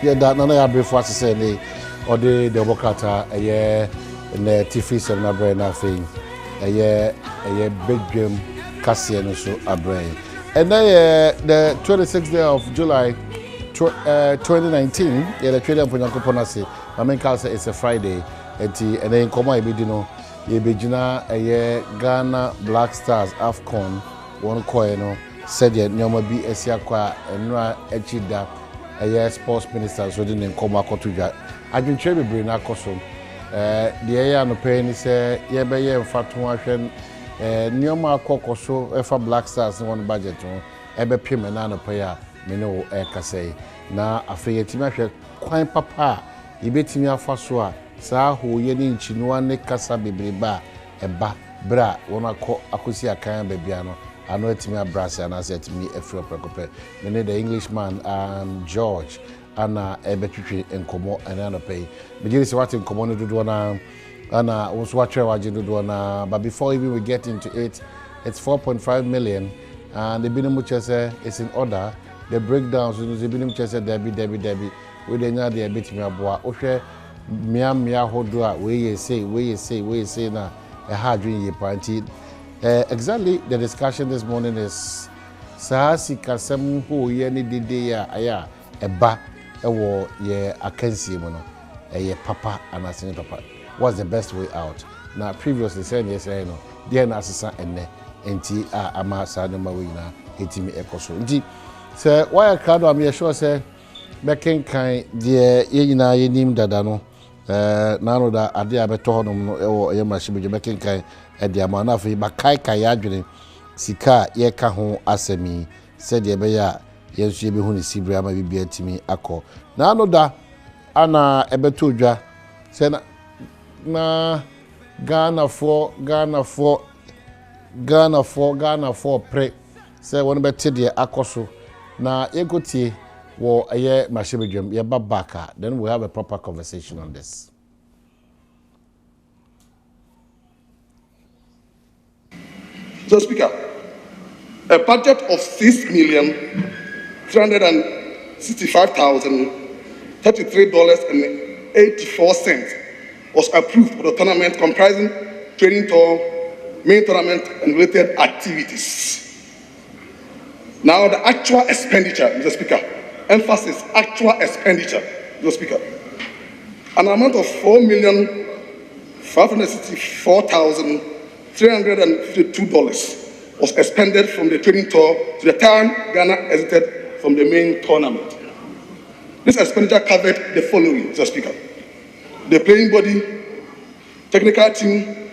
Yeah, that none of before to say the or the Democrat a year in the TV seminar brain nothing a year big game Cassian so a brain. And then the 26th day of July 2019, yeah, the trade upon Yakoponasi, I mean, it's a Friday, and then come on, you know, you be a Ghana Black Stars AFCON, one coin, said yet, Nyama be a Siakwa, and Nra Echida. A sports minister so didn't come back to that. I can tell you, bring a custom. The area no pain is a year fatuation. Neoma Cocoso, for Black Stars in one budget, Ebe Pimenano Paya, Mino Ecase. Now, a fay Timasha, quite papa, you bet me a fasua, Sa who yenin chinua ne casa bibriba, a bra, one call Akusia Kayan Bebiano. I know it's me a brass and I said to me a few precope. Many the Englishman George Anna Ebetri and Como and Anna Pay. Majority is what in Common to do Anna was watching do but before even we get into it, it's 4.5 million and the minimum chase is in order. The breakdowns the minimum chase Debbie with the a bit me a boa. Oshe Mia Hodua, where you say now a hard dream ye party. Exactly the discussion this morning is Sahasi Kasem who ye day aya a ba ewo ye akensi mono ye papa and asini papa. What's the best way out? Now previously said yes no dear nasisa enne enti ama sadoma we na etimi ekoso. Nti say why a crowd am sure say making kind dear ye na ye nim dada no nano da ade abeto honom no ewo ye machibe making kind e dia ma na fe ba kai adwene sika ye ka ho asemi said ye be ya ye nso ye be hu ni sibra ma bibia timi akọ na no da ana ebeto dwa say na Ghana for pre say won beti de akoso na yegotie wo aye mashibedwam ye babaka then we have a proper conversation on this. So, Speaker, a budget of $6,365,033.84 was approved for the tournament comprising training tour, main tournament, and related activities. Now, the actual expenditure, Mr. Speaker, emphasis actual expenditure, Mr. Speaker, an amount of $4,564,352 was expended from the training tour to the time Ghana exited from the main tournament. This expenditure covered the following, Mr. Speaker: the playing body, technical team,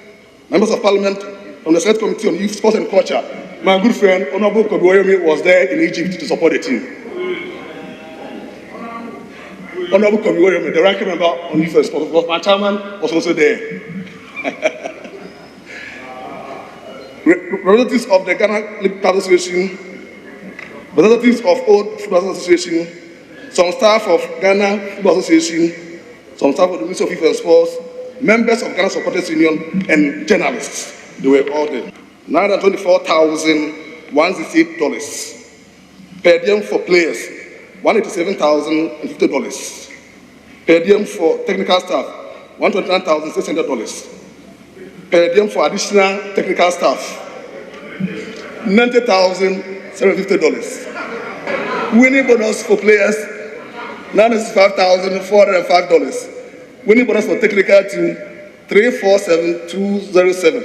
members of parliament from the Select Committee on Youth, Sports and Culture. My good friend, Honorable Kobiwoyomi, was there in Egypt to support the team. Honorable Kobiwoyomi, the ranking member on Youth and Sports, my chairman was also there. Representatives of the Ghana League Association, representatives of Old Football Association, some staff of Ghana Football Association, some staff of the Ministry of Youth and Sports, members of Ghana Supporters Union, and journalists. They were all there. $924,168 per diem for players, $187,050 per diem for technical staff, $129,600 per diem for additional technical staff, $90,750. Winning bonus for players, $95,405. Winning bonus for technical team, $347,207.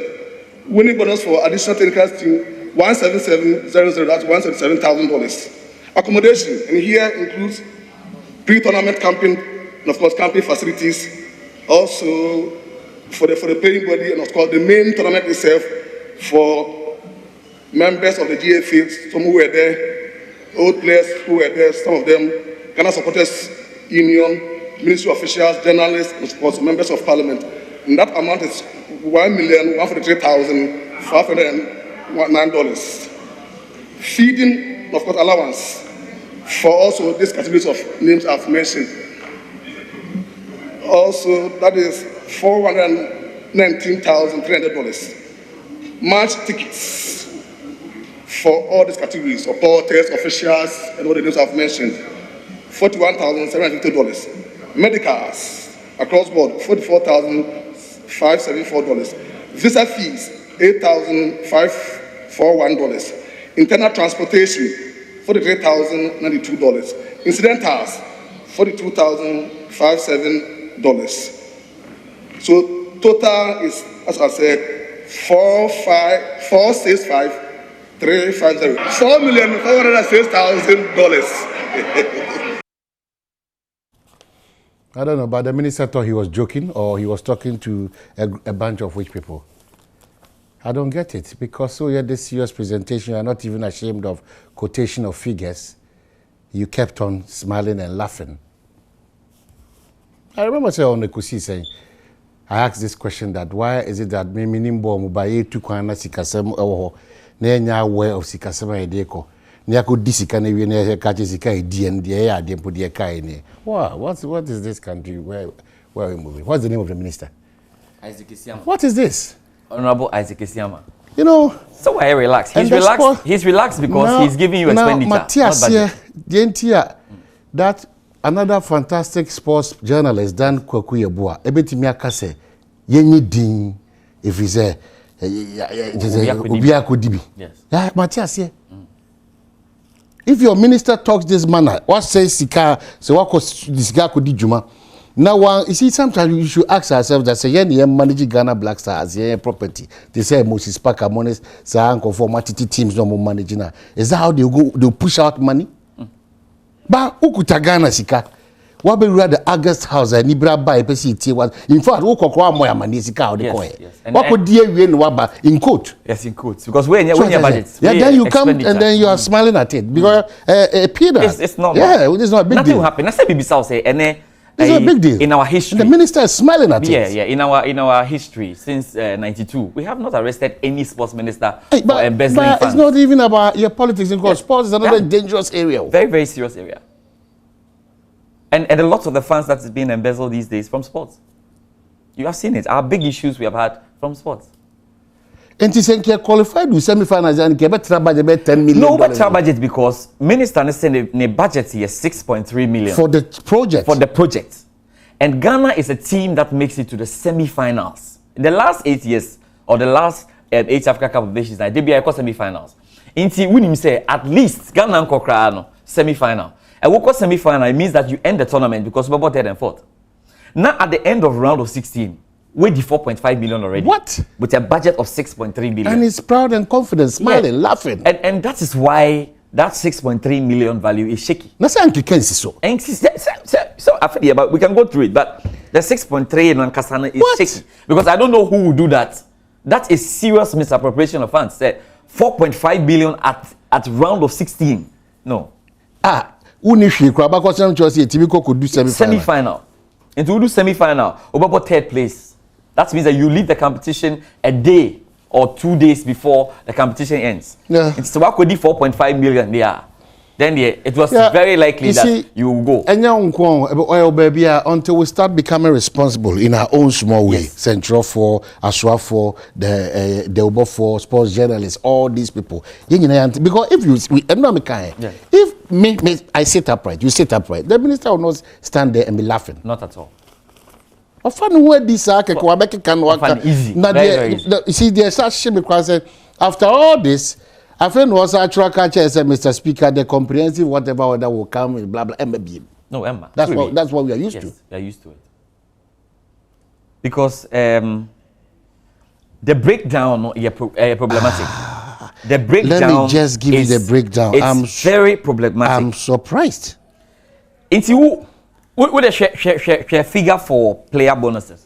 Winning bonus for additional technical team, $177,000. That's $177,000. Accommodation, and here includes pre-tournament camping, and of course camping facilities. Also for the playing body, and of course the main tournament itself for members of the GFA, some who were there, old players who were there, some of them Ghana Supporters Union, ministry officials, journalists, and of course members of parliament. And that amount is $1,143,509. Feeding, of course, allowance for also these categories of names I've mentioned. Also, that is $419,300. Match tickets for all these categories, supporters, officials, and all the names I've mentioned. $41,750. Medicals across board, $44,574. Visa fees, $8,541. Internal transportation, $43,092. Incidentals, $42,057. So total is, as I said, 4,65350. $4,406,000. I don't know, but the minister thought he was joking or he was talking to a bunch of rich people. I don't get it, because so you had this serious presentation, you are not even ashamed of quotation of figures. You kept on smiling and laughing. I remember saying on the Kusi saying, I asked this question, that why is it that me minimbo mubaye tu kwana sikasem ewo na enya aware of sikasem edeko na ko disika na wie na ka sika edi and dey ya dempo dey kai ni. Wow, what is this country where are we moving? What's the name of the minister? Isaac Isiama. What is this? Honorable Isaac Isiama. You know, so why relax? He's relaxed. He's relaxed because now, he's giving you expenditure. Matthias here, that another fantastic sports journalist, Dan Kwaku Yeboah, ebetimi akase yenyi din if he's a Obiakodibi. Yes. Yeah, Matthias here. If your minister talks this manner, what says Sika, so what this guy could do Juma? Now, one, you see, sometimes you should ask ourselves that say, yeah, managing Ghana Black Stars, yeah, property. They say Moses Parker, Mones, Sahanko for Matiti teams no more managing. Is that how they go? They push out money? But ukuta Ghana Sika. What be rather August House and Ibra by PCT was in fact, who could more money Sika or the coin? What could dear win Waba in quote? Yes, in quotes. Because when your budget, yeah, then you come and then you are smiling at it because Peter. It's not. Yeah, it's not a big nothing deal. Will happen. I said BBC will say, it's a big deal in our history. The minister is smiling at it. Yeah. In our history since '92, we have not arrested any sports minister for embezzling funds. It's not even about your politics because sports is another dangerous area. Very, very serious area. And a lot of the funds that is being embezzled these days from sports. You have seen it. Our big issues we have had from sports. And to say qualified with semi-finals and get budget $10 million. No, but budget because minister said the budget here $6.3 million for the project. For the project, and Ghana is a team that makes it to the semi-finals. In the last 8 years or the last 8 Africa Cup of Nations, they be semi-finals. Inti when him say at least Ghana kokra semi-final. And we semi-final, it means that you end the tournament because we're about 3rd and 4th. Now at the end of round of 16. We did 4.5 million already. What? With a budget of 6.3 billion. And he's proud and confident, smiling, laughing. And that is why that 6.3 million value is shaky. That's so I feel but we can go through it. But the 6.3 in Kasana is shaky. Because I don't know who will do that. That is serious misappropriation of funds. 4.5 billion at round of 16. No. Unifi could do semi-final. Semi-final. And to do semi-final, about 3rd place. That means that you leave the competition a day or 2 days before the competition ends. Yeah. It's what could be 4.5 million there. Then it was very likely that you will go. And oil baby until we start becoming responsible in our own small way. Yes. Central for Aswa for the Ubo for sports journalists, all these people. Because if I sit upright, you sit upright, the minister will not stand there and be laughing. Not at all. Often where this can work easy. Very easy. You see, there's such shame because after all this, a friend was actually catcher as Mr. Speaker, the comprehensive whatever that will come with blah blah MBM. No, Emma. That's what we are used to. We are used to it. Because the breakdown is problematic. The breakdown. Let me just give you the breakdown. It's very problematic. I'm surprised. Into what a share figure for player bonuses?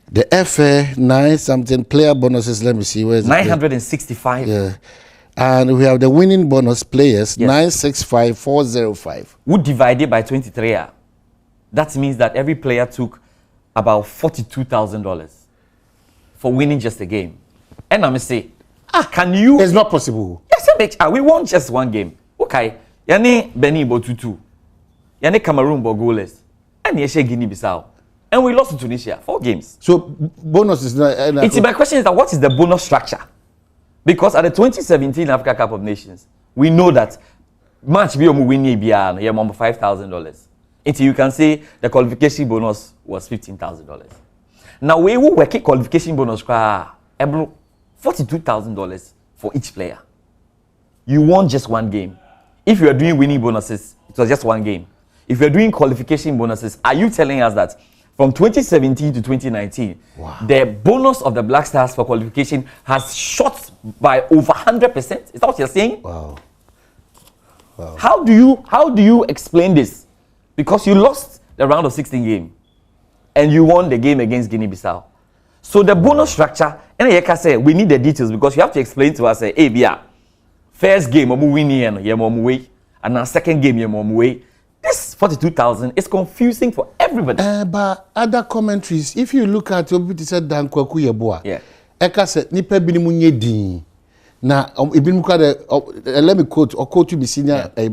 The FA 9 something player bonuses. Let me see where is 965. Yeah, and we have the winning bonus players 965,405. Would divide it by 23. That means that every player took about $42,000 for winning just a game. And I'm say, can you? It's not possible. Yes, we won just one game. Okay, yani Benin Botutu. Yane Cameroon but goalless. And Yeshe Guinea-Bissau. And we lost to Tunisia. 4 games. So bonus is not... My question is that what is the bonus structure? Because at the 2017 Africa Cup of Nations, we know that match be omu win bia no, yeah, $5,000. Until you can say the qualification bonus was $15,000. Now we will work qualification bonus $42,000 for each player. You won just one game. If you are doing winning bonuses, it was just one game. If you're doing qualification bonuses, are you telling us that from 2017 to 2019, the bonus of the Black Stars for qualification has shot by over 100%? Is that what you're saying? Wow. How do you explain this? Because you lost the round of 16 game and you won the game against Guinea-Bissau. So the bonus structure, and I can say we need the details because you have to explain to us, hey, Bia, first game, I'm winning, and now second game, I'm way. This 42,000 is confusing for everybody. But other commentaries, if you look at what said Dan Kwaku Yeboah, yeah, Eka said, Nipe binimunye di. Na ibin let me quote or quote you be senior by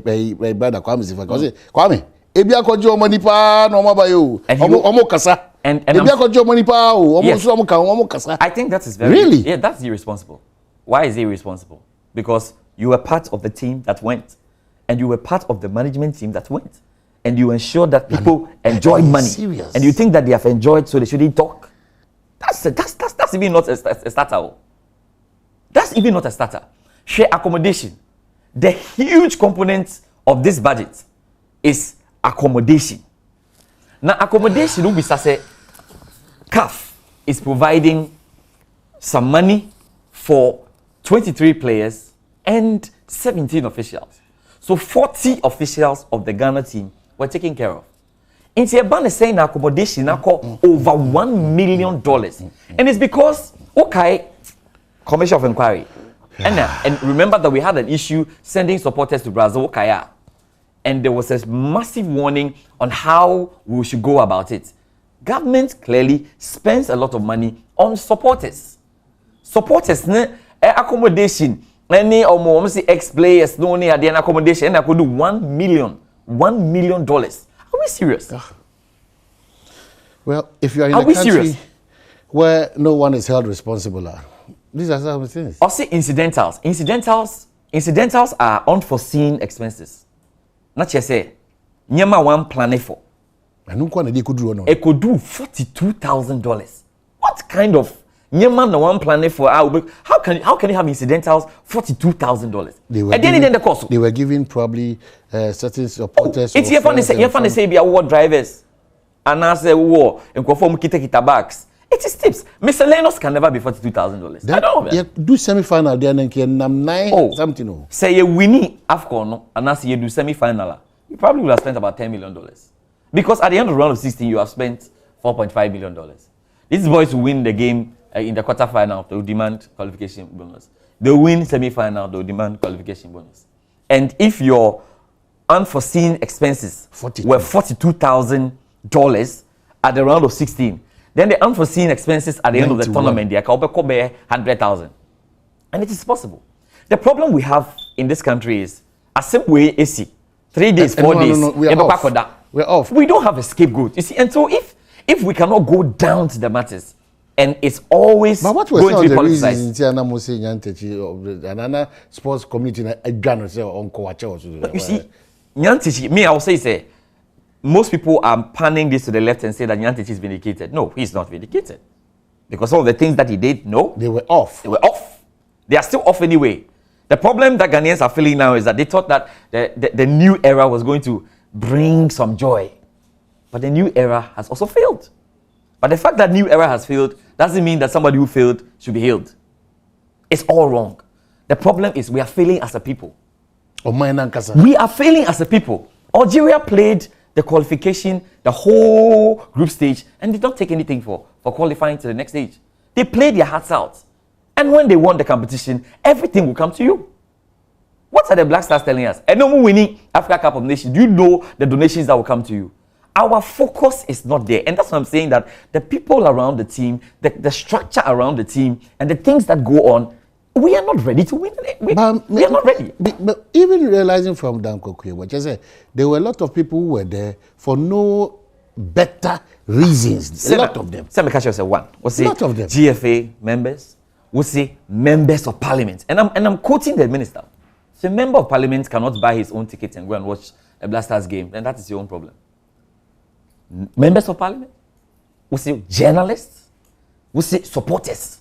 brother Kwame Zifa. Kwame, ebi akojo money pa no mabayo. Omo kasa. And ebi akojo money pa o. Omo kasa. I think that is very really. Yeah, that's irresponsible. Why is it irresponsible? Because you were part of the team that went, and you were part of the management team that went, and you ensure that people enjoy money. Serious? And you think that they have enjoyed, so they shouldn't talk. That's even not a starter. That's even not a starter. Share accommodation. The huge component of this budget is accommodation. Now, accommodation will be say CAF is providing some money for 23 players and 17 officials. So 40 officials of the Ghana team were taken care of. In Tiaban is saying accommodation now call over $1 million. And it's because, okay, Commission of Inquiry. And remember that we had an issue sending supporters to Brazil, Kaya. And there was a massive warning on how we should go about it. Government clearly spends a lot of money on supporters. Supporters, accommodation, any or more ex-players, no near the accommodation, and I could do $1 million. $1 million. Are we serious? Well, if you are in a country where no one is held responsible, these are some things. Or say incidentals. Incidentals are unforeseen expenses. Not just say, nyama one planning for. And no one could do no. It could do $42,000. What kind of nyama no one planning for? How can you have incidentals $42,000? They were giving probably certain supporters. It's here fun to say be award drivers. And I say war and conform kita bags. It is tips. Miscellaneous can never be $42,000. I don't know. You do semi-final there and nine something. Say you winning AFCON and as you do semi-final, you probably would have spent about $10 million. Because at the end of the round of 16, you have spent $4.5 million. These boys who win the game in the quarterfinal, they will demand qualification bonus. They win semi-final, they will demand qualification bonus. And if your unforeseen expenses were $42,000 at the round of 16, then the unforeseen expenses at the end of the tournament, they are $100,000. And it is possible. The problem we have in this country is a simple way AC. 3 days, 4 days. We're off. We don't have a scapegoat. You see, and so if we cannot go down to the matters, and it's always going to be politicized. Sports community you see, Nyantichi, me, I will say, most people are panning this to the left and say that Nyantichi is vindicated. No, he's not vindicated. Because all of the things that he did, no. They were off. They were off. They are still off anyway. The problem that Ghanaians are feeling now is that they thought that the new era was going to bring some joy. But the new era has also failed. But the fact that new era has failed doesn't mean that somebody who failed should be healed. It's all wrong. The problem is we are failing as a people. We are failing as a people. Algeria played the qualification, the whole group stage, and did not take anything for qualifying to the next stage. They played their hearts out. And when they won the competition, everything will come to you. What are the Black Stars telling us? And no more winning Africa Cup of Nations. Do you know the donations that will come to you? Our focus is not there. And that's why I'm saying that the people around the team, the structure around the team, and the things that go on, we are not ready to win. We are not ready. But even realizing from Dan Kokwe, what I said, there were a lot of people who were there for no better reasons. A lot of them. Let me catch you say one. We'll say a lot of them. GFA members. We'll say members of parliament. And I'm quoting the minister. So a member of parliament cannot buy his own ticket and go and watch a Blasters game, then that is your own problem. Members of parliament, we say journalists, we say supporters.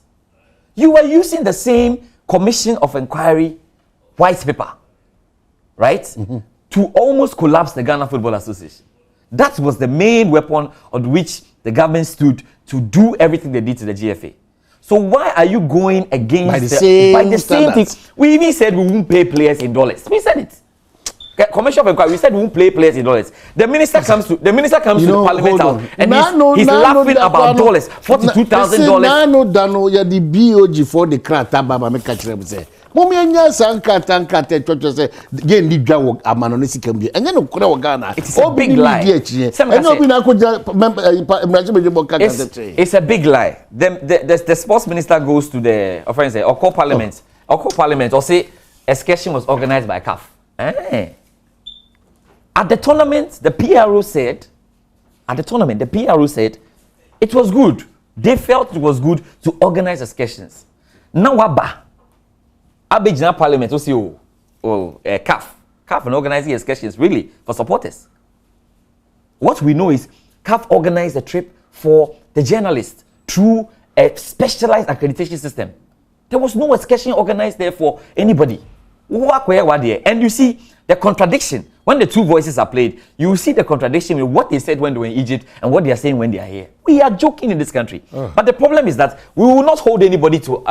You are using the same commission of inquiry white paper, right, to almost collapse the Ghana Football Association. That was the main weapon on which the government stood to do everything they did to the GFA. So why are you going against by the same thing? We even said we won't pay players in dollars. We said it. Commission of inquiry. We said we won't play players in dollars. The minister comes to the parliament house and he's laughing about dollars. $42,000. No, yeah, the BOG for the crata baba me catch them say. Mommy sanka church say again the jaw amanonisi kembi. And then Ghana. It's a big lie. It's a big lie. The sports minister goes to the offense or call parliament or say excursion was organized by CAF. At the tournament, the PRO said it was good. They felt it was good to organize excursions. Now, Abidjan Parliament will say, CAF and organizing excursions really for supporters. What we know is CAF organized a trip for the journalists through a specialized accreditation system. There was no excursion organized there for anybody. And you see the contradiction when the two voices are played. You see the contradiction with what they said when they were in Egypt and what they are saying when they are here. We are joking in this country, but the problem is that we will not hold anybody to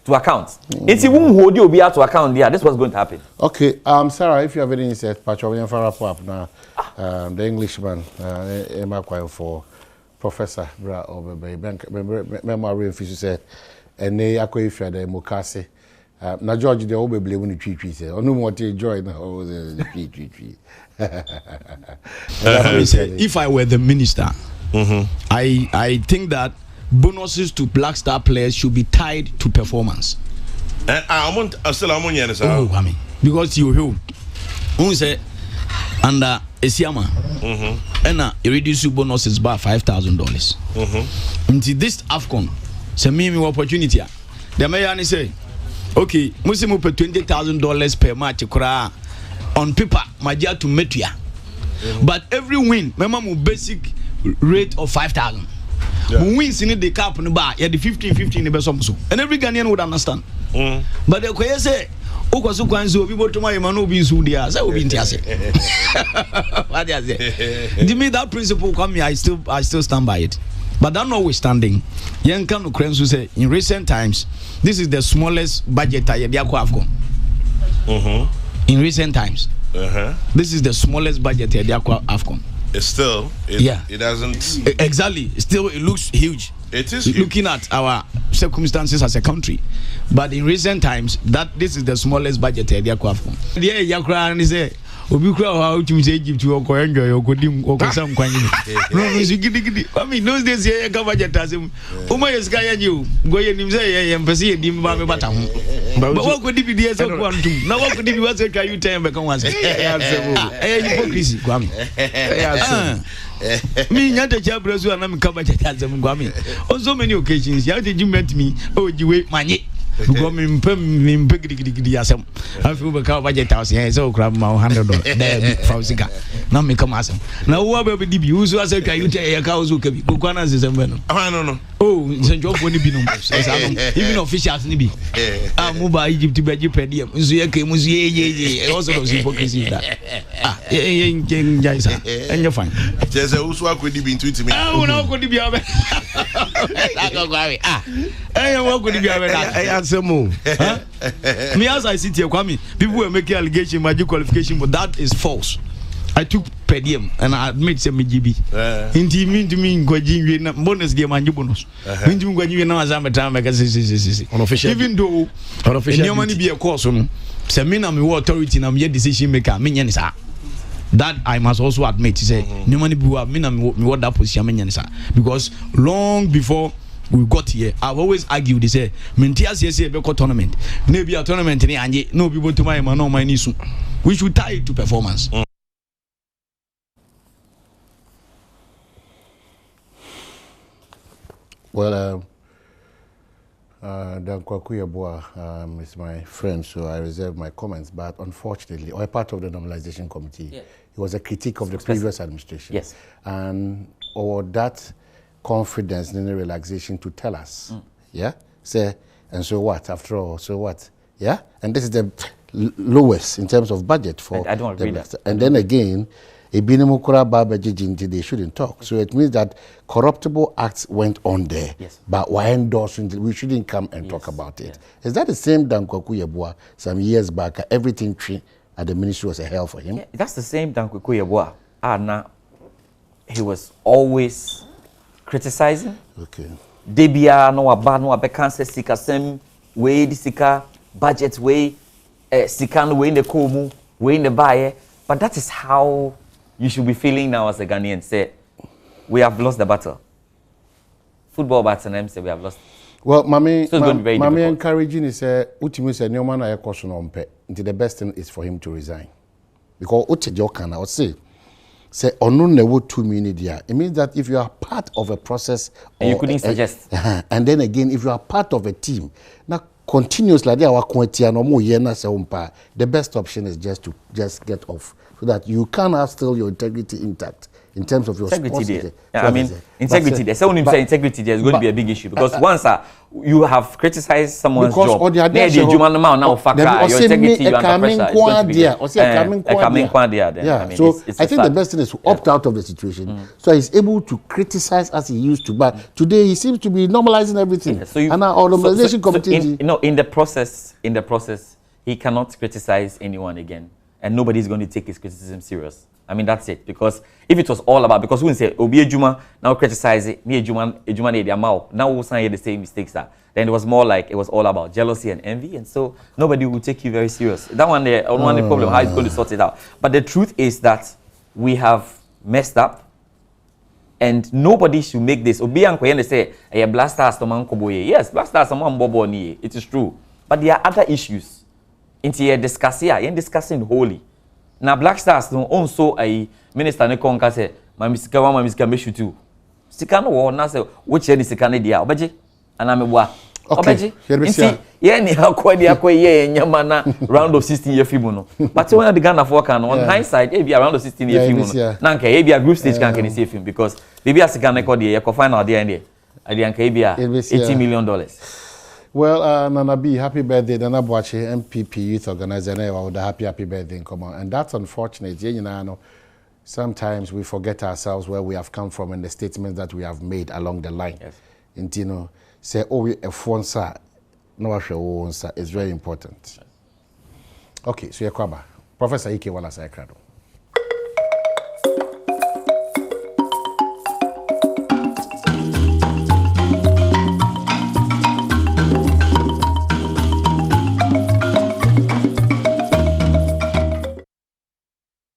to account. It's even hold you to account. Yeah, this was going to happen. Okay, Sarah, if you have any say, Patrol up now. The Englishman, Emma for Professor Bra over memory official said, and they are going for the Mokase. Now George, they always blame when the tree say, "Oh no more to enjoy now." The tree. If I were the minister, I think that bonuses to Black Star players should be tied to performance. Because you say under Esiama, and you reduce your bonuses by $5,000. Until this AFCON, say me opportunity. The mayor say, okay, Musimu pay $20,000 per match on paper, my dear to Metia. But every win, remember basic rate of 5,000. Who wins in the cup in the bar, yeah, the 15 the best so. And every Ghanaian would understand. But the way say, Okosu Kwanzo, people to my man will be Sudia, so will be in Tiase. What do you say? To me, that principle come here, I still stand by it. But that notwithstanding, Yankan Ukrensu say in recent times, this is the smallest budget I have AFCON. In recent times, this is the smallest budget I have AFCON. It's still, it doesn't exactly. Still, it looks huge. It is huge. Looking at our circumstances as a country, but in recent times, that this is the smallest budget I have AFCON. Yeah, Yakra and say. Obi kura how to say Egypt to go enjoy or go dim or some kind. No, giddy. I mean, those days here, budget as him. Oh, my sky and you go in him say, and perceive him by me. But what could it be the answer? Now, what could it be? What's a guy you tell me? Come on, hypocrisy, Guami. Me, not a job, and I'm covered at them, Guami. On so many occasions, how did you met me? Oh, you wait, money. Go me asem. I feel because budget house here so grab my $100 there Fausika. Now me come asem. Now what be the use as a can you tell your cows who can be Kukwana is no. Oh, St. John won't be no even officials nibi. Muba Egypt to be per diem. Muzie also no hypocrisy that. And you're fine. There's a Uswa could be into me. Oh no could be a me as I sit here, Kwame, people were making allegation, magic qualification, but that is false. I took per diem and I admit some GB. Indeed, mean to me, bonus game and bonus. Mean to me, when you know as I'm a time, unofficial. Even though your money be a course, Semina, me authority, and I'm your decision maker, minions are. That I must also admit to say, no money be a mina, me what that position minions are. Because long before we got here, I've always argued, they say, Mentias yes, a tournament. Maybe a tournament, and no people to my man, no my niece. We should tie it to performance. Well, Dankwaku Yeboah is my friend, so I reserve my comments. But unfortunately, or a part of the normalization committee, it was a critique of the previous administration. Yes. And or that confidence in the relaxation to tell us, yeah, say, and so what? After all, so what? Yeah, and this is the lowest in terms of budget for. I don't agree that. And then again, they shouldn't talk. So it means that corruptible acts went on there. Yes. But why endorsing? We shouldn't come and talk about it. Is that the same Dankwaku Yeboah some years back? Everything tree at the ministry was a hell for him. Yeah, that's the same Dankwaku Yeboah. Now he was always criticizing. Okay. Debia no aba no abekanse sika sem we di sika budget we sika no we in the komu we in the buy. But that is how you should be feeling now as a Ghanaian. Say, we have lost the battle. Football battle, say we have lost. Well, Mami, so it's going to be very difficult. Encouraging is Utimi said, "No man, I question on pay." The best thing is for him to resign, because Utejokana or say Onun never 2 minutes there. It means that if you are part of a process, and you couldn't suggest, and then again, if you are part of a team, now continuously the best option is just to get off, so that you can have still your integrity intact in terms of your integrity there. Yeah, I mean, integrity there. So when you say integrity there is going to be a big issue, because once you have criticized someone's job, your integrity you under pressure. Yeah, so I think the best thing is to opt out of the situation, so he's able to criticize as he used to. But today he seems to be normalizing everything. Yeah, so and our normalization committee, in the process, he cannot criticize anyone again, and nobody is going to take his criticism serious. I mean, that's it. Because if it was all about, because we say Obi Ejuma now criticize it, me Ejuma ne dia mouth. Now we say the same mistakes then it was more like it was all about jealousy and envy, and so nobody will take you very serious. That one there, the problem how it's going to sort it out. But the truth is that we have messed up, and nobody should make this. Obi Anko yen say a blasters to man koboye. Yes, blasters to man bobo ni. It is true, but there are other issues. Into your discussing wholly. Now Black Stars no also a minister ne konka say my misika me shoot too. Sika no wo na say which any sika ne dia obeje ana me boa. Obeje. Nti ye ni akwa ye nyama na round of 16 year film no. But when the Ghana for can on hindsight e be around of 16 year film no. Na nka e be a group stage can see film, because baby as sika ne ko dey e final there and there. I dey nka e be $80 million. Well, Nana B, happy birthday. Nana Boache, MPP Youth Organizer, with a happy birthday in common. And that's unfortunate. You know, sometimes we forget ourselves where we have come from and the statements that we have made along the line. Yes. And, you know, say, oh, we F1, no, it's very important. Okay, so you're Professor Ike Wala Sakrado.